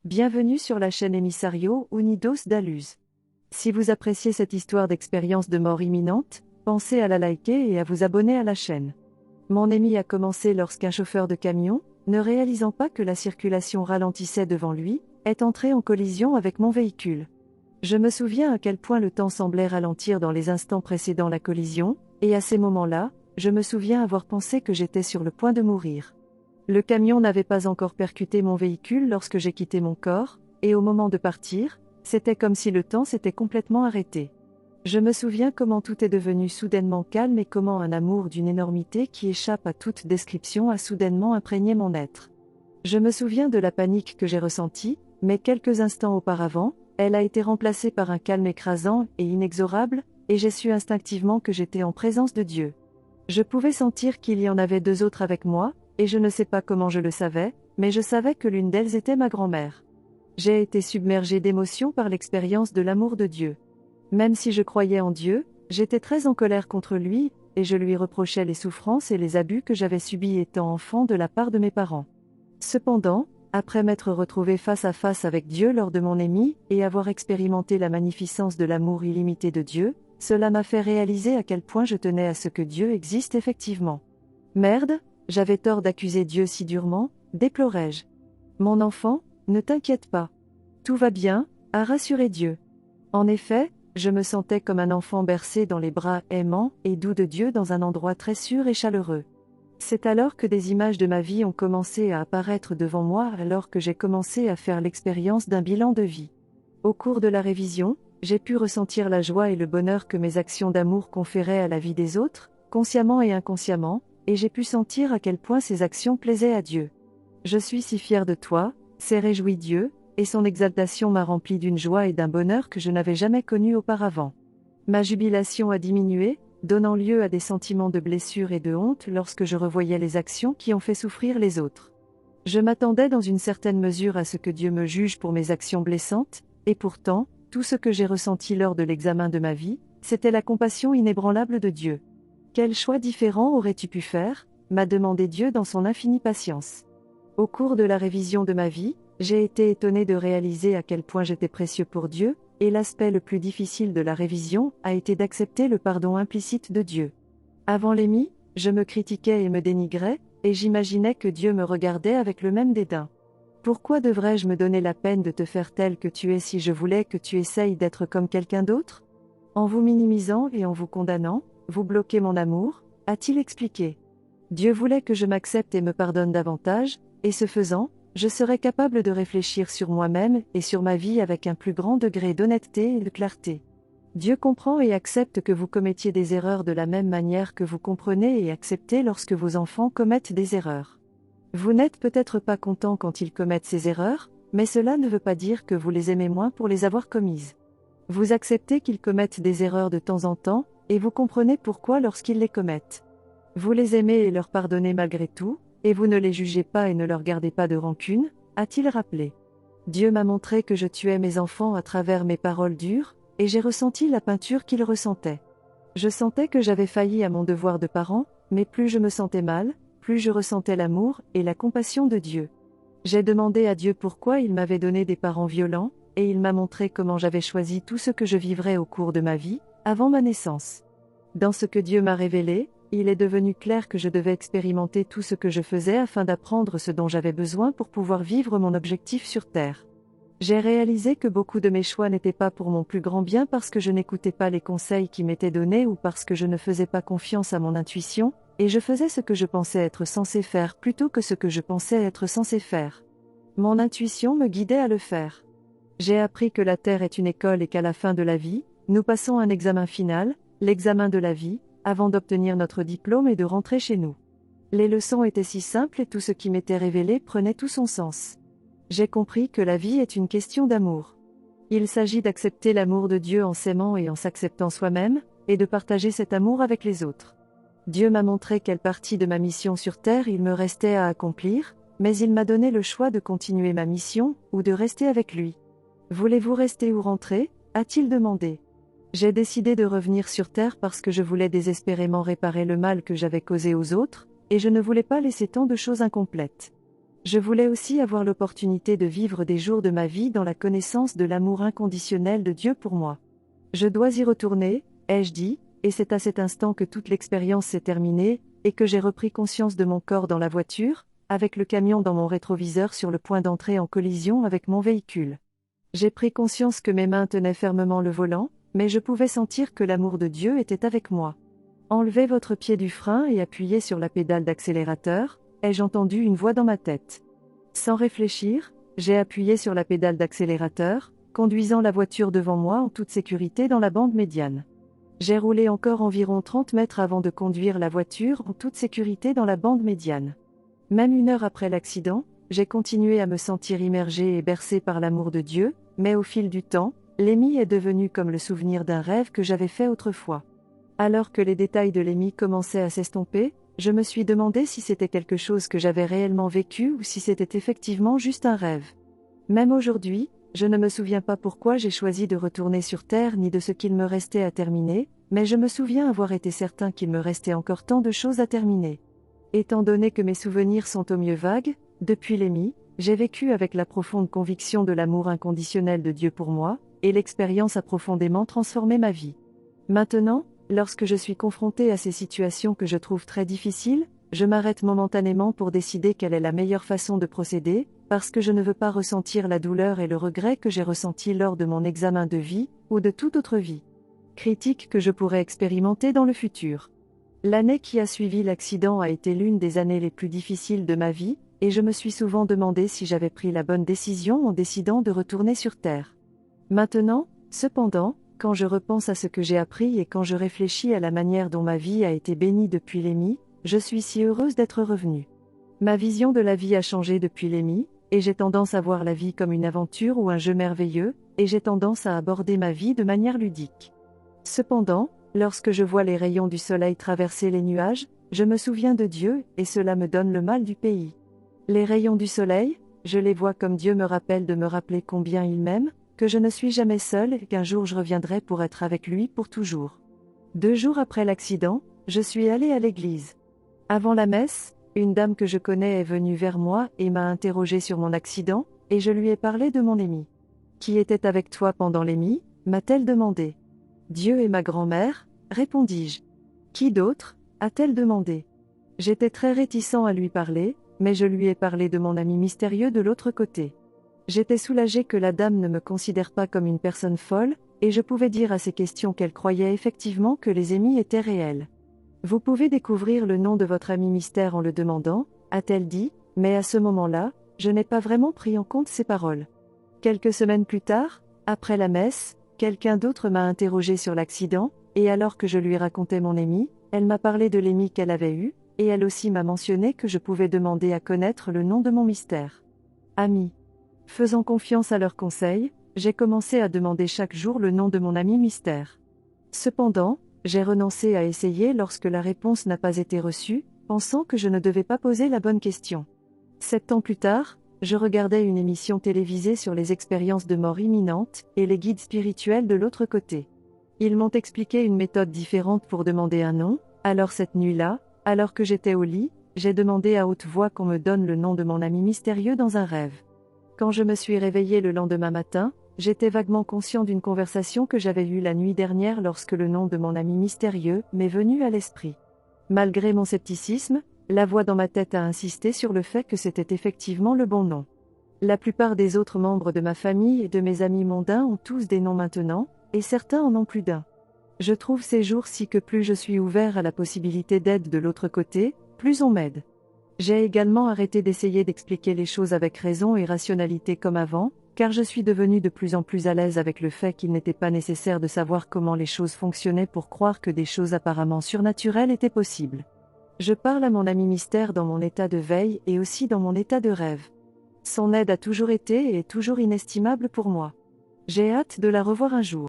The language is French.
Bienvenue sur la chaîne Emissario Unidos da Luz. Si vous appréciez cette histoire d'expérience de mort imminente, pensez à la liker et à vous abonner à la chaîne. Mon émie a commencé lorsqu'un chauffeur de camion, ne réalisant pas que la circulation ralentissait devant lui, est entré en collision avec mon véhicule. Je me souviens à quel point le temps semblait ralentir dans les instants précédant la collision, et à ces moments-là, je me souviens avoir pensé que j'étais sur le point de mourir. Le camion n'avait pas encore percuté mon véhicule lorsque j'ai quitté mon corps, et au moment de partir, c'était comme si le temps s'était complètement arrêté. Je me souviens comment tout est devenu soudainement calme et comment un amour d'une énormité qui échappe à toute description a soudainement imprégné mon être. Je me souviens de la panique que j'ai ressentie, mais quelques instants auparavant, elle a été remplacée par un calme écrasant et inexorable, et j'ai su instinctivement que j'étais en présence de Dieu. Je pouvais sentir qu'il y en avait deux autres avec moi, et je ne sais pas comment je le savais, mais je savais que l'une d'elles était ma grand-mère. J'ai été submergée d'émotions par l'expérience de l'amour de Dieu. Même si je croyais en Dieu, j'étais très en colère contre lui, et je lui reprochais les souffrances et les abus que j'avais subis étant enfant de la part de mes parents. Cependant, après m'être retrouvée face à face avec Dieu lors de mon émie, et avoir expérimenté la magnificence de l'amour illimité de Dieu, cela m'a fait réaliser à quel point je tenais à ce que Dieu existe effectivement. Merde, j'avais tort d'accuser Dieu si durement, déplorai-je. Mon enfant, ne t'inquiète pas. Tout va bien, a rassuré Dieu. En effet, je me sentais comme un enfant bercé dans les bras aimants et doux de Dieu dans un endroit très sûr et chaleureux. C'est alors que des images de ma vie ont commencé à apparaître devant moi alors que j'ai commencé à faire l'expérience d'un bilan de vie. Au cours de la révision, j'ai pu ressentir la joie et le bonheur que mes actions d'amour conféraient à la vie des autres, consciemment et inconsciemment, et j'ai pu sentir à quel point ces actions plaisaient à Dieu. Je suis si fier de toi, s'est réjoui Dieu, et son exaltation m'a rempli d'une joie et d'un bonheur que je n'avais jamais connu auparavant. Ma jubilation a diminué, donnant lieu à des sentiments de blessure et de honte lorsque je revoyais les actions qui ont fait souffrir les autres. Je m'attendais dans une certaine mesure à ce que Dieu me juge pour mes actions blessantes, et pourtant, tout ce que j'ai ressenti lors de l'examen de ma vie, c'était la compassion inébranlable de Dieu. Quel choix différent aurais-tu pu faire ? M'a demandé Dieu dans son infinie patience. Au cours de la révision de ma vie, j'ai été étonné de réaliser à quel point j'étais précieux pour Dieu, et l'aspect le plus difficile de la révision a été d'accepter le pardon implicite de Dieu. Avant l'émie, je me critiquais et me dénigrais, et j'imaginais que Dieu me regardait avec le même dédain. Pourquoi devrais-je me donner la peine de te faire tel que tu es si je voulais que tu essayes d'être comme quelqu'un d'autre ? En vous minimisant et en vous condamnant, vous bloquez mon amour, a-t-il expliqué. Dieu voulait que je m'accepte et me pardonne davantage, et ce faisant, je serai capable de réfléchir sur moi-même et sur ma vie avec un plus grand degré d'honnêteté et de clarté. Dieu comprend et accepte que vous commettiez des erreurs de la même manière que vous comprenez et acceptez lorsque vos enfants commettent des erreurs. Vous n'êtes peut-être pas content quand ils commettent ces erreurs, mais cela ne veut pas dire que vous les aimez moins pour les avoir commises. Vous acceptez qu'ils commettent des erreurs de temps en temps, et vous comprenez pourquoi lorsqu'ils les commettent. Vous les aimez et leur pardonnez malgré tout, et vous ne les jugez pas et ne leur gardez pas de rancune, a-t-il rappelé. Dieu m'a montré que je tuais mes enfants à travers mes paroles dures, et j'ai ressenti la peinture qu'ils ressentaient. Je sentais que j'avais failli à mon devoir de parent, mais plus je me sentais mal, plus je ressentais l'amour et la compassion de Dieu. J'ai demandé à Dieu pourquoi il m'avait donné des parents violents, et il m'a montré comment j'avais choisi tout ce que je vivrais au cours de ma vie, avant ma naissance. Dans ce que Dieu m'a révélé, il est devenu clair que je devais expérimenter tout ce que je faisais afin d'apprendre ce dont j'avais besoin pour pouvoir vivre mon objectif sur Terre. J'ai réalisé que beaucoup de mes choix n'étaient pas pour mon plus grand bien parce que je n'écoutais pas les conseils qui m'étaient donnés ou parce que je ne faisais pas confiance à mon intuition, et je faisais ce que je pensais être censé faire plutôt que ce que je pensais être censé faire. Mon intuition me guidait à le faire. J'ai appris que la Terre est une école et qu'à la fin de la vie, nous passons un examen final, l'examen de la vie, avant d'obtenir notre diplôme et de rentrer chez nous. Les leçons étaient si simples et tout ce qui m'était révélé prenait tout son sens. J'ai compris que la vie est une question d'amour. Il s'agit d'accepter l'amour de Dieu en s'aimant et en s'acceptant soi-même, et de partager cet amour avec les autres. Dieu m'a montré quelle partie de ma mission sur Terre il me restait à accomplir, mais il m'a donné le choix de continuer ma mission, ou de rester avec lui. Voulez-vous rester ou rentrer ? A-t-il demandé. J'ai décidé de revenir sur Terre parce que je voulais désespérément réparer le mal que j'avais causé aux autres, et je ne voulais pas laisser tant de choses incomplètes. Je voulais aussi avoir l'opportunité de vivre des jours de ma vie dans la connaissance de l'amour inconditionnel de Dieu pour moi. Je dois y retourner, ai-je dit, et c'est à cet instant que toute l'expérience s'est terminée, et que j'ai repris conscience de mon corps dans la voiture, avec le camion dans mon rétroviseur sur le point d'entrer en collision avec mon véhicule. J'ai pris conscience que mes mains tenaient fermement le volant, mais je pouvais sentir que l'amour de Dieu était avec moi. Enlevez votre pied du frein et appuyez sur la pédale d'accélérateur, ai-je entendu une voix dans ma tête. Sans réfléchir, j'ai appuyé sur la pédale d'accélérateur, conduisant la voiture devant moi en toute sécurité dans la bande médiane. J'ai roulé encore environ 30 mètres avant de conduire la voiture en toute sécurité dans la bande médiane. Même 1 heure après l'accident, j'ai continué à me sentir immergé et bercé par l'amour de Dieu, mais au fil du temps, Lémi est devenu comme le souvenir d'un rêve que j'avais fait autrefois. Alors que les détails de Lémi commençaient à s'estomper, je me suis demandé si c'était quelque chose que j'avais réellement vécu ou si c'était effectivement juste un rêve. Même aujourd'hui, je ne me souviens pas pourquoi j'ai choisi de retourner sur Terre ni de ce qu'il me restait à terminer, mais je me souviens avoir été certain qu'il me restait encore tant de choses à terminer. Étant donné que mes souvenirs sont au mieux vagues, depuis Lémi, j'ai vécu avec la profonde conviction de l'amour inconditionnel de Dieu pour moi, et l'expérience a profondément transformé ma vie. Maintenant, lorsque je suis confronté à ces situations que je trouve très difficiles, je m'arrête momentanément pour décider quelle est la meilleure façon de procéder, parce que je ne veux pas ressentir la douleur et le regret que j'ai ressenti lors de mon examen de vie, ou de toute autre vie critique que je pourrais expérimenter dans le futur. L'année qui a suivi l'accident a été l'une des années les plus difficiles de ma vie, et je me suis souvent demandé si j'avais pris la bonne décision en décidant de retourner sur Terre. Maintenant, cependant, quand je repense à ce que j'ai appris et quand je réfléchis à la manière dont ma vie a été bénie depuis Lémi, je suis si heureuse d'être revenue. Ma vision de la vie a changé depuis Lémi, et j'ai tendance à voir la vie comme une aventure ou un jeu merveilleux, et j'ai tendance à aborder ma vie de manière ludique. Cependant, lorsque je vois les rayons du soleil traverser les nuages, je me souviens de Dieu, et cela me donne le mal du pays. Les rayons du soleil, je les vois comme Dieu me rappelle de me rappeler combien il m'aime, que je ne suis jamais seule et qu'un jour je reviendrai pour être avec lui pour toujours. 2 jours après l'accident, je suis allée à l'église. Avant la messe, une dame que je connais est venue vers moi et m'a interrogée sur mon accident, et je lui ai parlé de mon Lémi. « Qui était avec toi pendant Lémi ?» m'a-t-elle demandé. « Dieu et ma grand-mère, répondis-je. « Qui d'autre ?» a-t-elle demandé. J'étais très réticent à lui parler, mais je lui ai parlé de mon ami mystérieux de l'autre côté. J'étais soulagé que la dame ne me considère pas comme une personne folle, et je pouvais dire à ses questions qu'elle croyait effectivement que les émis étaient réels. Vous pouvez découvrir le nom de votre ami mystère en le demandant, a-t-elle dit, mais à ce moment-là, je n'ai pas vraiment pris en compte ses paroles. Quelques semaines plus tard, après la messe, quelqu'un d'autre m'a interrogé sur l'accident, et alors que je lui racontais mon émi, elle m'a parlé de l'émi qu'elle avait eu, et elle aussi m'a mentionné que je pouvais demander à connaître le nom de mon mystère. Ami. Faisant confiance à leurs conseils, j'ai commencé à demander chaque jour le nom de mon ami mystère. Cependant, j'ai renoncé à essayer lorsque la réponse n'a pas été reçue, pensant que je ne devais pas poser la bonne question. 7 ans plus tard, je regardais une émission télévisée sur les expériences de mort imminente et les guides spirituels de l'autre côté. Ils m'ont expliqué une méthode différente pour demander un nom, alors cette nuit-là, alors que j'étais au lit, j'ai demandé à haute voix qu'on me donne le nom de mon ami mystérieux dans un rêve. Quand je me suis réveillé le lendemain matin, j'étais vaguement conscient d'une conversation que j'avais eue la nuit dernière lorsque le nom de mon ami mystérieux m'est venu à l'esprit. Malgré mon scepticisme, la voix dans ma tête a insisté sur le fait que c'était effectivement le bon nom. La plupart des autres membres de ma famille et de mes amis mondains ont tous des noms maintenant, et certains en ont plus d'un. Je trouve ces jours-ci que plus je suis ouvert à la possibilité d'aide de l'autre côté, plus on m'aide. J'ai également arrêté d'essayer d'expliquer les choses avec raison et rationalité comme avant, car je suis devenu de plus en plus à l'aise avec le fait qu'il n'était pas nécessaire de savoir comment les choses fonctionnaient pour croire que des choses apparemment surnaturelles étaient possibles. Je parle à mon ami mystère dans mon état de veille et aussi dans mon état de rêve. Son aide a toujours été et est toujours inestimable pour moi. J'ai hâte de la revoir un jour.